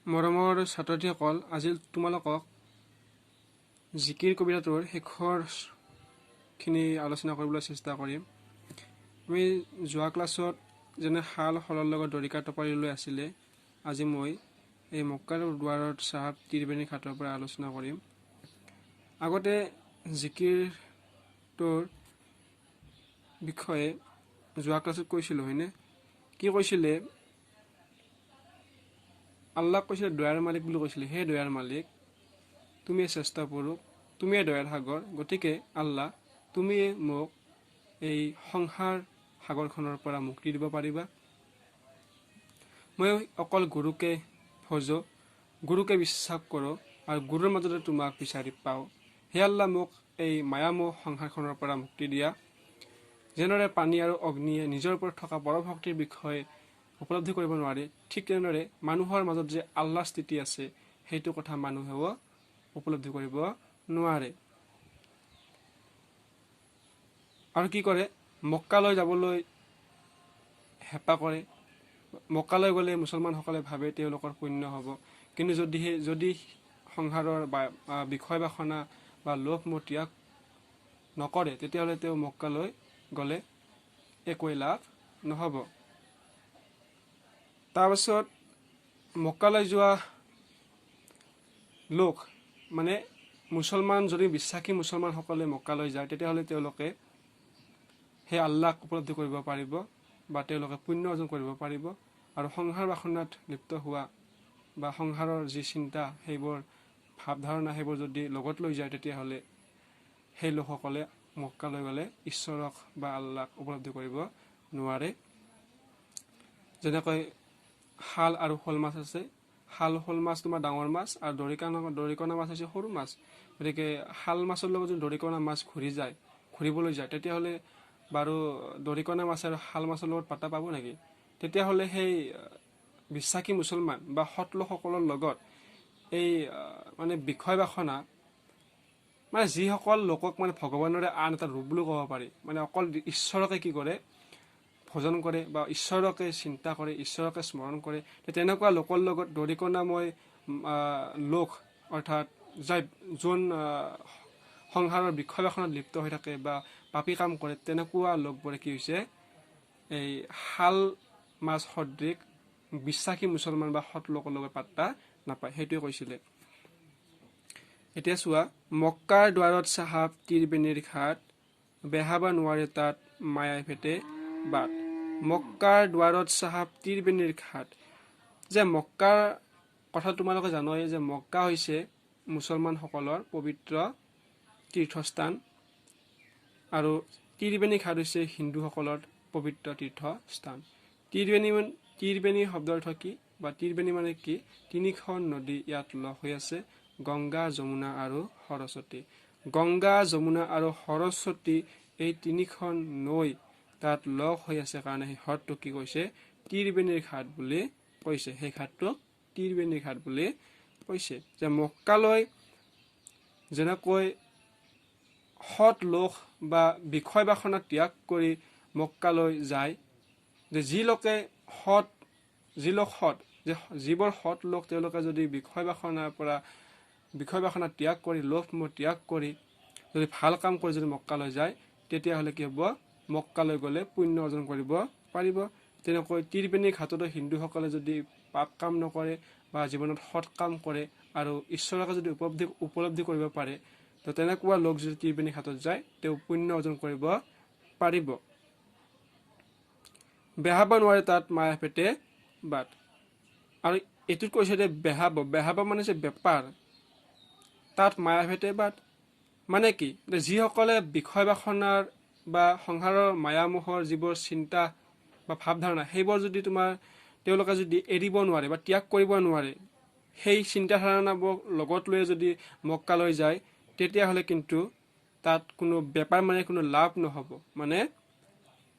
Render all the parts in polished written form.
মৰমৰ ছাত্ৰছাত্ৰীসকল, আজি তোমালোকক জিকিৰ কবিতাটোৰ শেষৰখিনি আলোচনা কৰিবলৈ চেষ্টা কৰিম। আমি যোৱা ক্লাছত যেনে শাল শলৰ লগত দৰিকা টপাৰীলৈ আছিলে, আজি মই এই মক্কাৰ দুৱাৰত চাহাব ত্ৰিবেণী ঘাটৰ পৰা আলোচনা কৰিম। আগতে জিকিৰটোৰ বিষয়ে যোৱা ক্লাছত কৈছিলোঁ, হয়নে? কি কৈছিলে? আল্লাহক কৈছিলে দয়াৰ মালিক বুলি কৈছিলে। হে দয়াৰ মালিক, তুমিয়ে শ্ৰেষ্ঠ পুৰুষ, তুমিয়ে দয়াৰ সাগৰ, গতিকে আল্লাহ তুমিয়ে মোক এই সংসাৰ সাগৰখনৰ পৰা মুক্তি দিব পাৰিবা। মই অকল গুৰুকে ভজো, গুৰুকে বিশ্বাস কৰোঁ আৰু গুৰুৰ মাজতে তোমাক বিচাৰি পাওঁ। হে আল্লাহ, মোক এই মায়ামোহ সংসাৰখনৰ পৰা মুক্তি দিয়া। যেনেদৰে পানী আৰু অগ্নিয়ে নিজৰ ওপৰত থকা পৰশক্তিৰ বিষয়ে উপলব্ধি কৰিব নোৱাৰে, ঠিক তেনেদৰে মানুহৰ মাজত যে আল্লাহ স্থিতি আছে সেইটো কথা মানুহেও উপলব্ধি কৰিব নোৱাৰে। আৰু কি কৰে? মক্কালৈ যাবলৈ হেঁপাহ কৰে। মক্কালৈ গ'লে মুছলমানসকলে ভাবে তেওঁলোকৰ পুণ্য হ'ব, কিন্তু যদি সংসাৰৰ বিষয় বাসনা বা লোভ মোহ ত্যাগ নকৰে, তেতিয়াহ'লে তেওঁ মক্কালৈ গ'লে একোৱেই লাভ নহ'ব। তাৰপাছত মক্কালৈ যোৱা লোক মানে মুছলমান, যদি বিশ্বাসী মুছলমানসকলে মক্কালৈ যায়, তেতিয়াহ'লে তেওঁলোকে সেই আল্লাহক উপলব্ধি কৰিব পাৰিব বা তেওঁলোকে পুণ্য অৰ্জন কৰিব পাৰিব। আৰু সংসাৰ বাসনাত লিপ্ত হোৱা বা সংসাৰৰ যি চিন্তা, সেইবোৰ ভাৱধাৰণা, সেইবোৰ যদি লগত লৈ যায়, তেতিয়াহ'লে সেই লোকসকলে মক্কালৈ গ'লে ঈশ্বৰক বা আল্লাহক উপলব্ধি কৰিব নোৱাৰে। যেনেকৈ শাল আৰু শ'ল মাছ আছে। শাল শ'ল মাছ তোমাৰ ডাঙৰ মাছ আৰু দৰিকণা মাছ হৈছে সৰু মাছ। গতিকে শাল মাছৰ লগত যদি দৰিকণা মাছ ঘূৰিবলৈ যায়, তেতিয়াহ'লে বাৰু দৰিকণা মাছ আৰু শাল মাছৰ লগত পাতা পাব নেকি? তেতিয়াহ'লে সেই বিশ্বাসী মুছলমান বা সৎ লোকসকলৰ লগত এই মানে বিষয় বাসনা, মানে যিসকল লোকক মানে ভগৱানৰে আন এটা ৰূপ বুলি ক'ব পাৰি, মানে অকল ঈশ্বৰকে কি কৰে? ভজন কৰে বা ঈশ্বৰকে চিন্তা কৰে, ঈশ্বৰকে স্মৰণ কৰে। তেনেকুৱা লোকৰ লগত দৰিকণাময় লোক, অৰ্থাৎ যোন সংসাৰৰ বিষয় বাসনাত লিপ্ত হৈ থাকে বা পাপী কাম কৰে, তেনেকুৱা লোকবোৰে কি হৈছে? এই শাল মাছ সদৃশ বিশ্বাসী মুছলমান বা সৎ লোকৰ লগত পাত্তা নাপায়, সেইটোৱে কৈছিলে। এতিয়া চোৱা, মক্কাৰ দুৱাৰত চাহাব ত্ৰিবেণীৰ ঘাট, বেহাবা নোৱাৰে তাত মায়াই ভেটে বাট। মক্কাৰ দুৱাৰত চাহাব ত্ৰিবেণীৰ ঘাট। যে মক্কাৰ কথা তোমালোকে জানোৱেই যে মক্কা হৈছে মুছলমানসকলৰ পবিত্ৰ তীৰ্থস্থান আৰু ত্ৰিবেণী ঘাট হৈছে হিন্দুসকলৰ পবিত্ৰ তীৰ্থস্থান। ত্ৰিবেণী শব্দৰ অৰ্থ কি বা ত্ৰিবেণী মানে কি? তিনিখন নদী ইয়াত লগ হৈ আছে, গংগা, যমুনা আৰু সৰস্বতী। গংগা, যমুনা আৰু সৰস্বতী এই তিনিখন নৈ তাত লগ হৈ আছে কাৰণে সেই হ্ৰদটো কি কৈছে? ত্ৰিবেণীৰ ঘাট বুলি কৈছে। সেই ঘাটটোক ত্ৰিবেণীৰ ঘাট বুলি কৈছে। যে মক্কালৈ যেনেকৈ সৎ লোক বা বিষয় বাসনা ত্যাগ কৰি মক্কালৈ যায়, যে যিবোৰ সৎ লোক তেওঁলোকে যদি বিষয় বাসনা ত্যাগ কৰি, লোভ মোহ ত্যাগ কৰি যদি ভাল কাম কৰি যদি মক্কালৈ যায়, তেতিয়াহ'লে কি হ'ব? মক্কালৈ গ'লে পুণ্য অৰ্জন কৰিব পাৰিব। তেনেকৈ ত্ৰিবেণী ঘাটতো হিন্দুসকলে যদি পাপ কাম নকৰে বা জীৱনত সৎ কাম কৰে আৰু ঈশ্বৰকে যদি উপলব্ধি কৰিব পাৰে, তো তেনেকুৱা লোক যদি ত্ৰিবেণী ঘাটত যায়, তেওঁ পুণ্য অৰ্জন কৰিব পাৰিব। বেহাব নোৱাৰে তাত মায়া ভেটে বাট। আৰু এইটোত কৈছে যে বেহাব মানে যে বেপাৰ, তাত মায়া ভেটে বাট মানে কি? যিসকলে বিষয় বাসনাৰ বা সংসাৰৰ মায়ামোহৰ যিবোৰ চিন্তা বা ভাৱধাৰণা, সেইবোৰ যদি তেওঁলোকে যদি এৰিব নোৱাৰে বা ত্যাগ কৰিব নোৱাৰে, সেই চিন্তাধাৰণাবোৰ লগত লৈ যদি মক্কালৈ যায়, তেতিয়াহ'লে কিন্তু তাত কোনো বেপাৰ মানে কোনো লাভ নহ'ব। মানে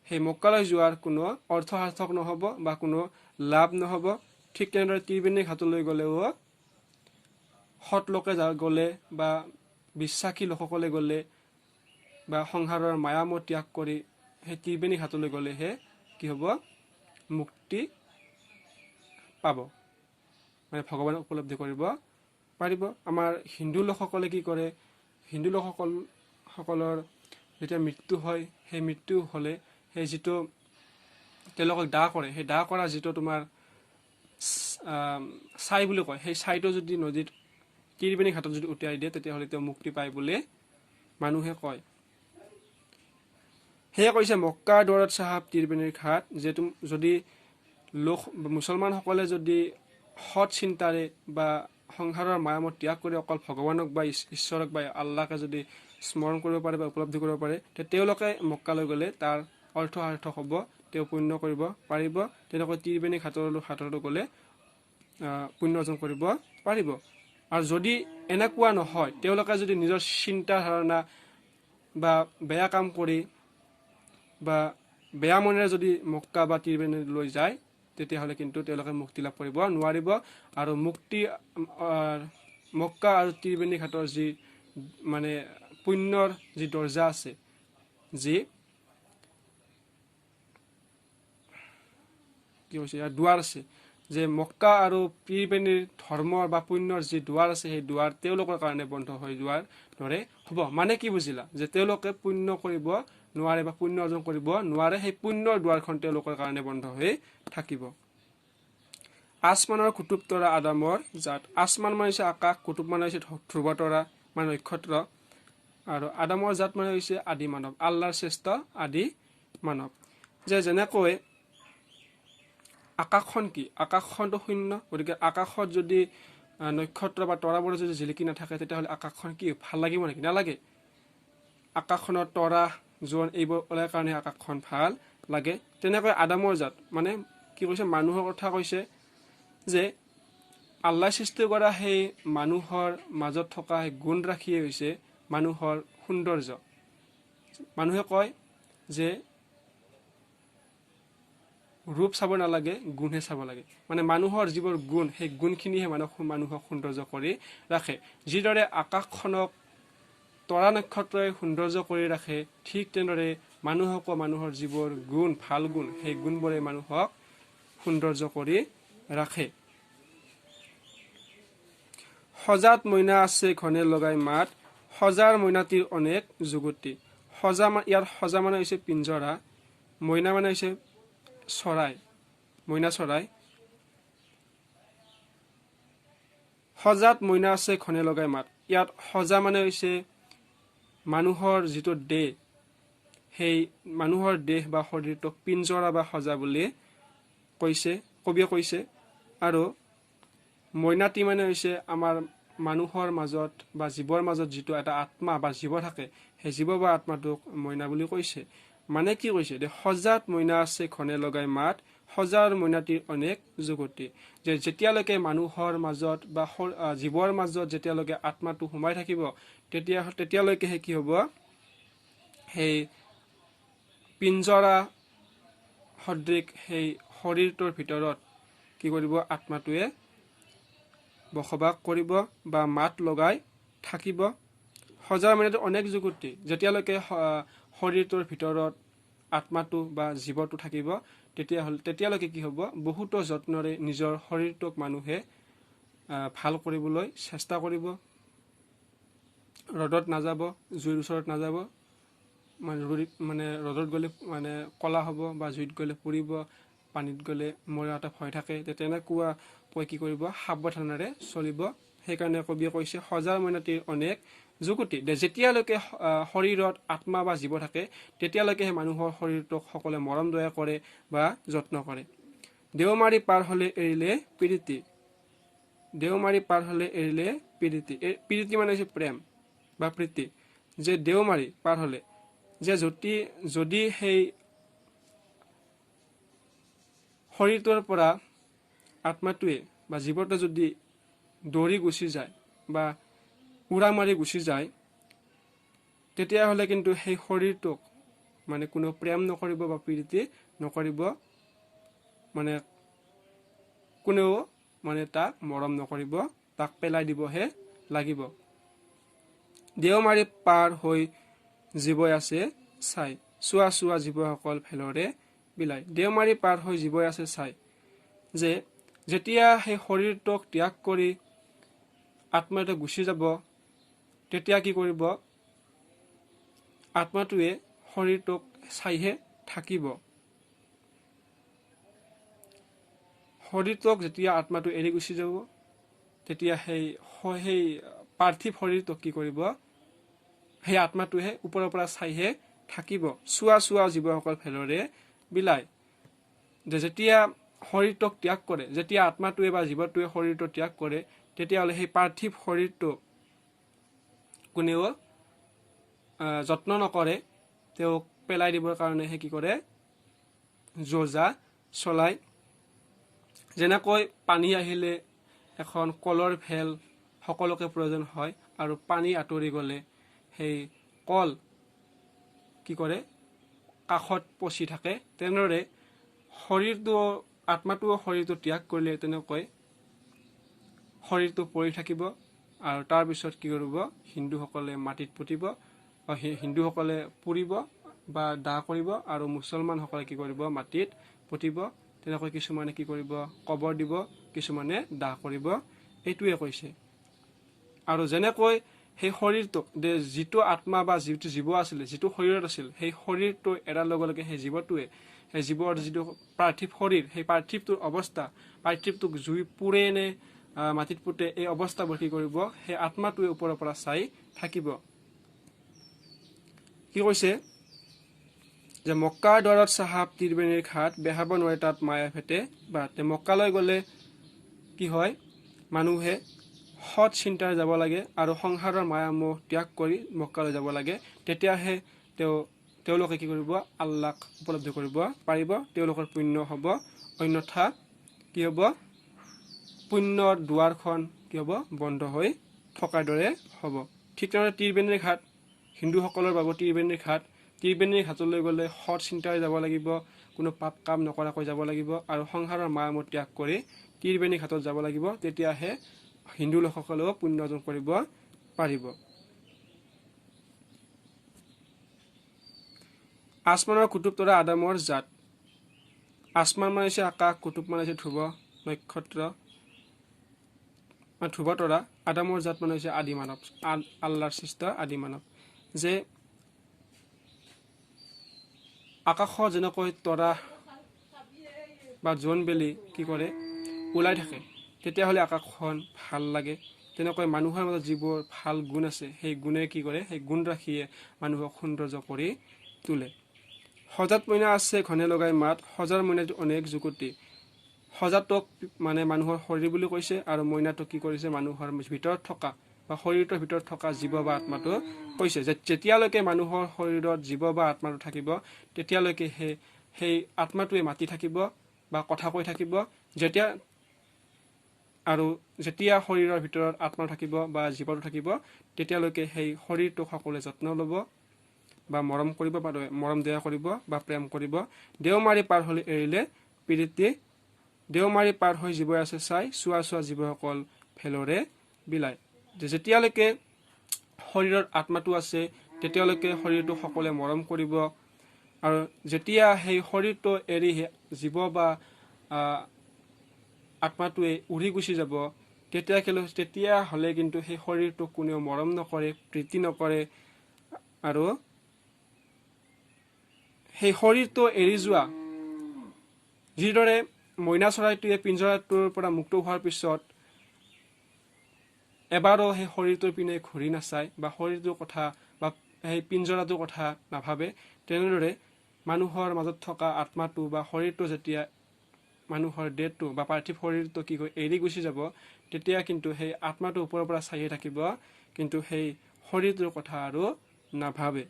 সেই মক্কালৈ যোৱাৰ কোনো অৰ্থ সাৰ্থক নহ'ব বা কোনো লাভ নহ'ব। ঠিক তেনেদৰে ত্ৰিবেণী ঘাটলৈ গ'লেও সৎ লোকে গ'লে বা বিশ্বাসী লোকসকলে গ'লে বা সংসাৰৰ মায়ামোহ ত্যাগ কৰি সেই ত্ৰিবেণী ঘাটলৈ গ'লেহে কি হ'ব? মুক্তি পাব। মানে ভগৱানক উপলব্ধি কৰিব পাৰিব। আমাৰ হিন্দু লোকসকলে কি কৰে, হিন্দু লোকসকলৰ যেতিয়া মৃত্যু হয়, সেই মৃত্যু হ'লে সেই যিটো তেওঁলোকক দাহ কৰে, সেই দাহ কৰা যিটো তোমাৰ ছাই বুলি কয়, সেই ছাইটো যদি নদীত ত্ৰিবেণী ঘাটত যদি উটিয়াই দিয়ে তেতিয়াহ'লে তেওঁ মুক্তি পায় বুলি মানুহে কয়। সেয়ে কৈছে মক্কাৰ দৌৰত চাহাব ত্ৰিবেণীৰ ঘাট, যে যদি মুছলমানসকলে যদি সৎ চিন্তাৰে বা সংসাৰৰ মায়ামত ত্যাগ কৰি অকল ভগৱানক বা ঈশ্বৰক বা আল্লাহকে যদি স্মৰণ কৰিব পাৰে বা উপলব্ধি কৰিব পাৰে, তেতিয়া তেওঁলোকে মক্কালৈ গ'লে তাৰ অৰ্থ সাৰ্থক হ'ব, তেওঁ পুণ্য কৰিব পাৰিব। তেনেকৈ ত্ৰিবেণী ঘাটলৈ গ'লে পুণ্য অৰ্জন কৰিব পাৰিব। আৰু যদি এনেকুৱা নহয়, তেওঁলোকে যদি নিজৰ চিন্তা ধাৰণা বা বেয়া কাম কৰি বা বেয়া মনেৰে যদি মক্কা বা ত্ৰিবেণীলৈ যায়, তেতিয়াহ'লে কিন্তু তেওঁলোকে মুক্তি লাভ কৰিব নোৱাৰিব। আৰু মক্কা আৰু ত্ৰিবেণী ঘাটৰ যি মানে পুণ্যৰ যি দৰ্জা আছে, যি কি কৈছে ইয়াৰ দুৱাৰ আছে, যে মক্কা আৰু ত্ৰিবেণীৰ ধৰ্মৰ বা পুণ্যৰ যি দুৱাৰ আছে, সেই দুৱাৰ তেওঁলোকৰ কাৰণে বন্ধ হৈ যোৱাৰ দৰে হ'ব। মানে কি বুজিলা, যে তেওঁলোকে পুণ্য কৰিব নোৱাৰে বা পুণ্য অৰ্জন কৰিব নোৱাৰে, সেই পুণ্যৰ দুৱাৰখন তেওঁলোকৰ কাৰণে বন্ধ হৈ থাকিব। আসমানৰ কুতুব তৰা আদামৰ জাত। আসমান মানে হৈছে আকাশ, কুতুব মানে হৈছে ধ্ৰুৱ তৰা মানে নক্ষত্ৰ, আৰু আদামৰ জাত মানে হৈছে আদি মানৱ, আল্লাহৰ শ্ৰেষ্ঠ আদি মানৱ। যে যেনেকৈ আকাশখন কি, আকাশখনটো শূন্য, গতিকে আকাশত যদি নক্ষত্ৰ বা তৰাবোৰ যদি জিলিকি নাথাকে, তেতিয়াহ'লে আকাশখন কি ভাল লাগিব নেকি? নালাগে। আকাশখনত তৰা জোন এইবোৰ ওলাৰ কাৰণে আকাশখন ভাল লাগে। তেনেকৈ আদামৰ জাত মানে কি কৈছে, মানুহৰ কথা কৈছে, যে আল্লাহ সৃষ্টি কৰা সেই মানুহৰ মাজত থকা সেই গুণ ৰাখিয়ে হৈছে মানুহৰ সৌন্দৰ্য। মানুহে কয় যে ৰূপ চাব নালাগে, গুণহে চাব লাগে। মানে মানুহৰ যিবোৰ গুণ, সেই গুণখিনিহে মানুহক সৌন্দৰ্য কৰি ৰাখে। যিদৰে আকাশখনক তৰা নক্ষত্ৰই সৌন্দৰ্য কৰি ৰাখে, ঠিক তেনেদৰে মানুহকো মানুহৰ যিবোৰ গুণ, ভাল গুণ, সেই গুণবোৰে মানুহক সৌন্দৰ্য কৰি ৰাখে। সজাত মইনা আছে ঘনে লগাই মাত, সজাৰ মইনাটিৰ অনেক যুগতি। ইয়াৰ সজা মানে হৈছে পিঞ্জৰা, মইনা মানে হৈছে চৰাই, মইনা চৰাই। সজাত মইনা আছে ঘনে লগাই মাত, ইয়াত সজা মানে হৈছে মানুহৰ যিটো দেহ, সেই মানুহৰ দেহ বা শৰীৰটোক পিঞ্জৰা বা সজা বুলি কবিয়ে কৈছে। আৰু মইনাটি মানে হৈছে আমাৰ মানুহৰ মাজত বা জীৱৰ মাজত যিটো এটা আত্মা বা জীৱ থাকে, সেই জীৱ বা আত্মাটোক মইনা বুলি কৈছে। মানে কি কৈছে, যে সজাত মইনা আছে ঘনে লগাই মাত, সজাৰ মইনাটিৰ অনেক যুগতি। যে যেতিয়ালৈকে মানুহৰ মাজত বা জীৱৰ মাজত যেতিয়ালৈকে আত্মাটো সোমাই থাকিব, তেতিয়ালৈকেহে কি হ'ব, সেই পিঞ্জৰা সদৃশ সেই শৰীৰটোৰ ভিতৰত কি কৰিব, আত্মাটোৱে বসবাস কৰিব বা মাত লগাই থাকিব। সজাৰ মইনাটিৰ অনেক যুগতি, যেতিয়ালৈকে শৰীৰটোৰ ভিতৰত আত্মাটো বা জীৱটো থাকিব, তেতিয়ালৈকে কি হ'ব, বহুতো যত্নৰে নিজৰ শৰীৰটোক মানুহে ভাল কৰিবলৈ চেষ্টা কৰিব। ৰ'দত নাযাব, জুইৰ ওচৰত নাযাব, মানে ৰ'দত গ'লে মানে ক'লা হ'ব, বা জুইত গ'লে পুৰিব, পানীত গ'লে মৰাৰ এটা ভয় থাকে। তেনেকুৱাকৈ কি কৰিব, সাৱধানেৰে চলিব। সেইকাৰণে কবিয়ে কৈছে সজাৰ মইনাটিৰ অনেক যুগতি, যেতিয়ালৈকে শৰীৰত আত্মা বা জীৱ থাকে, তেতিয়ালৈকে মানুহৰ শৰীৰটোক সকলোৱে মৰম দয়া কৰে বা যত্ন কৰে। দেওমাৰি পাৰ হ'লে এৰিলে প্ৰীতি, দেওমাৰি পাৰ হ'লে এৰিলে প্ৰীতি। প্ৰীতি মানে হৈছে প্ৰেম বা প্ৰীতি। যে দেওমাৰি পাৰ হ'লে, যে যদি সেই শৰীৰটোৰ পৰা আত্মাটোৱে বা জীৱটো যদি দৌৰি গুচি যায় বা উৰা মাৰি গুচি যায়, তেতিয়াহ'লে কিন্তু সেই শৰীৰটোক মানে কোনো প্ৰেম নকৰিব বা প্ৰীতি নকৰিব, মানে কোনেও মানে তাক মৰম নকৰিব, তাক পেলাই দিবহে লাগিব। দেওমাৰি পাৰ হৈ জীৱই আছে চাই, চোৱা চোৱা জীৱসকল ভেলৰে বিলাই। দেওমাৰি পাৰ হৈ জীৱই আছে চাই, যে যেতিয়া সেই শৰীৰটোক ত্যাগ কৰি আত্মাটো গুচি যাব, তেতিয়া কি কৰিব? আত্মাটোৱে শৰীৰটোক চাইহে থাকিব। শৰীৰটোক যেতিয়া আত্মাটো এৰি গুচি যাব, তেতিয়া সেই পাৰ্থিৱ শৰীৰটোক কি কৰিব? সেই আত্মাটোহে ওপৰৰ পৰা চাইহে থাকিব। চোৱা জীৱসকল ফেলৰে বিলায়। যেতিয়া শৰীৰটোক ত্যাগ কৰে, যেতিয়া আত্মাটোৱে বা জীৱটোৱে শৰীৰটো ত্যাগ কৰে, তেতিয়াহ'লে সেই পাৰ্থিৱ শৰীৰটো কোনেও যত্ন নকৰে। তেওঁক পেলাই দিবৰ কাৰণেহে কি কৰে? যোজা চলায়। যেনেকৈ পানী আহিলে এখন কলৰ ভেল সকলোকে প্ৰয়োজন হয়, আৰু পানী আঁতৰি গ'লে সেই কল কি কৰে? কাষত পচি থাকে। তেনেদৰে আত্মাটোও শৰীৰটো ত্যাগ কৰিলে তেনেকৈ শৰীৰটো পৰি থাকিব, আৰু তাৰপিছত কি কৰিব? হিন্দুসকলে মাটিত পুতিব, হিন্দুসকলে পুৰিব বা দাহ কৰিব, আৰু মুছলমানসকলে কি কৰিব? মাটিত পুতিব। তেনেকৈ কিছুমানে কি কৰিব? কবৰ দিব, কিছুমানে দাহ কৰিব। এইটোৱে কৈছে। আৰু যেনেকৈ সেই শৰীৰটোক যিটো আত্মা বা যিটো জীৱ আছিলে, যিটো শৰীৰত আছিল, সেই শৰীৰটো এৰাৰ লগে লগে সেই জীৱটোৱে, সেই জীৱৰ যিটো পাৰ্থিৱ শৰীৰ, সেই পাৰ্থিৱটোৰ অৱস্থা, পাৰ্থিৱটোক জুই পুৰে নে মাটিত পুতে, এই অৱস্থাবোৰ কি কৰিব? সেই আত্মাটোৱে ওপৰৰ পৰা চাই থাকিব। কি কৈছে? যে মক্কাৰ দ্বাৰত চাহাব তীৰবেণীৰ ঘাট, বেহাব নোৱাৰে তাত মায়া ভেটে বাট। মক্কালৈ গ'লে কি হয়? মানুহে সৎ চিন্তাৰে যাব লাগে আৰু সংসাৰৰ মায়ামোহ ত্যাগ কৰি মক্কালৈ যাব লাগে। তেতিয়াহে তেওঁলোকে কি কৰিব? আল্লাহক উপলব্ধি কৰিব পাৰিব, তেওঁলোকৰ পুণ্য হ'ব। অন্যথা কি হ'ব? পুণ্যৰ দুৱাৰখন কি হ'ব? বন্ধ হৈ থকাৰ দৰে হ'ব। ঠিক তেনেদৰে তীৰবেণীৰ ঘাট, হিন্দুসকলৰ বাবে তীৰবেণীৰ ঘাট। তীৰবেণীৰ ঘাটলৈ গ'লে সৎ চিন্তাৰে যাব লাগিব, কোনো পাপ কাম নকৰাকৈ যাব লাগিব, আৰু সংসাৰৰ মায়ামোহ ত্যাগ কৰি তীৰবেণী ঘাটত যাব লাগিব। তেতিয়াহে হিন্দু লোকসকলেও পুণ্য অৰ্জন কৰিব পাৰিব। আসমানৰ কুতুব তৰা আদামৰ জাত। আসমান মানে হৈছে আকাশ, কুতুব মানে হৈছে ধ্ৰুৱ নক্ষত্ৰ, ধ্ৰুৱ তৰা। আদামৰ জাত মানে হৈছে আদি মানৱ, আল্লাহৰ সৃষ্ট আদি মানৱ। যে আকাশত যেনেকৈ তৰা বা জোনবেলি কি কৰে? ওলাই থাকে, তেতিয়াহ'লে আকাশখন ভাল লাগে। তেনেকৈ মানুহৰ মাজত যিবোৰ ভাল গুণ আছে, সেই গুণে কি কৰে? সেই গুণ ৰাখিয়ে মানুহক সৌন্দৰ্য কৰি তোলে। সজাত মইনা আছে ঘনে লগাই মাত, সজাৰ মইনাটো অনেক যুকুতি। সজাটোক মানে মানুহৰ শৰীৰ বুলি কৈছে, আৰু মইনাটোক কি কৰিছে? মানুহৰ ভিতৰত থকা বা শৰীৰটোৰ ভিতৰত থকা জীৱ বা আত্মাটো কৈছে। যে যেতিয়ালৈকে মানুহৰ শৰীৰত জীৱ বা আত্মাটো থাকিব, তেতিয়ালৈকে সেই আত্মাটোৱে মাতি থাকিব বা কথা কৈ থাকিব। যেতিয়া শৰীৰৰ ভিতৰত আত্মা থাকিব বা জীৱটো থাকিব, তেতিয়ালৈকে সেই শৰীৰটোক সকলোৱে যত্ন ল'ব বা মৰম কৰিব, বা মৰম দয়া কৰিব বা প্ৰেম কৰিব। দেওমাৰি পাৰ হ'লে এৰিলে প্ৰীতি, দেওমাৰি পাৰ হৈ জীৱ আছে চাই, চোৱা জীৱসকল ফেলৰে বিলায়। যেতিয়ালৈকে শৰীৰত আত্মাটো আছে, তেতিয়ালৈকে শৰীৰটো সকলোৱে মৰম কৰিব, আৰু যেতিয়া সেই শৰীৰটো এৰি জীৱ বা আত্মাটোৱে উৰি গুচি যাব, তেতিয়াহ'লে কিন্তু সেই শৰীৰটোক কোনেও মৰম নকৰে, প্ৰীতি নকৰে, আৰু সেই শৰীৰটো এৰি যোৱা, যিদৰে মইনা চৰাইটোৱে পিঞ্জৰাটোৰ পৰা মুক্ত হোৱাৰ পিছত এবাৰো সেই শৰীৰটোৰ পিনে ঘূৰি নাচায় বা শৰীৰটোৰ কথা বা সেই পিঞ্জৰাটোৰ কথা নাভাবে, তেনেদৰে মানুহৰ মাজত থকা আত্মাটো বা শৰীৰটো যেতিয়া মানুহৰ দেহটো বা পাৰ্থিৱ শৰীৰটো কি কৰি এৰি গুচি যাব, তেতিয়া কিন্তু সেই আত্মাটো ওপৰৰ পৰা চাইয়ে থাকিব, কিন্তু সেই শৰীৰটোৰ কথা আৰু নাভাবে।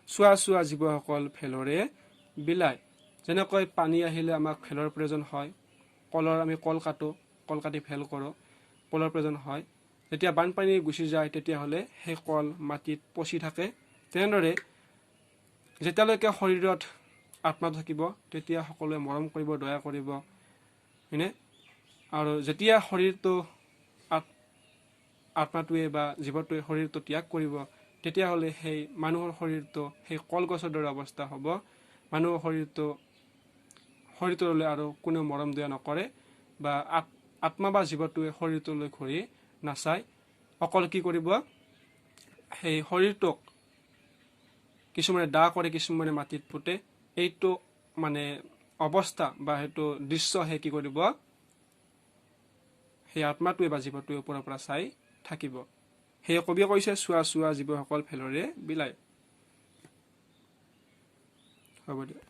চোৱা জীৱসকল ফেলৰে বিলায়। যেনেকৈ পানী আহিলে আমাক ফেলৰ প্ৰয়োজন হয়, আমি কল কাটো, কল কাটি ফেল কৰোঁ, কলৰ প্ৰয়োজন হয়। যেতিয়া বানপানী গুচি যায়, তেতিয়াহ'লে সেই কল মাটিত পচি থাকে। তেনেদৰে যেতিয়ালৈকে শৰীৰত আত্মা থাকিব, তেতিয়া সকলোৱে মৰম কৰিব, দয়া কৰিব, হয়নে? আৰু যেতিয়া শৰীৰটো আত্মাটোৱে বা জীৱটোৱে শৰীৰটো ত্যাগ কৰিব, তেতিয়াহ'লে সেই মানুহৰ শৰীৰটো সেই কলগছৰ দৰে অৱস্থা হ'ব। মানুহৰ শৰীৰটোলৈ আৰু কোনেও মৰম দয়া নকৰে, বা আত্মা বা জীৱটোৱে শৰীৰটোলৈ ঘূৰি নাচায়, অকল কি কৰিব, সেই শৰীৰটোক কিছুমানে দাহ কৰে, কিছুমানে মাটিত পোতে, এইটো মানে অৱস্থা বা সেইটো দৃশ্য সেই কি কৰিব, সেই আত্মাটোৱে বা জীৱটোৱে ওপৰৰ পৰা চাই থাকিব। সেই কবিয়ে কৈছে, চোৱা চোৱা জীৱসকল ভেলৰে বিলাই। হ'ব দিয়ক।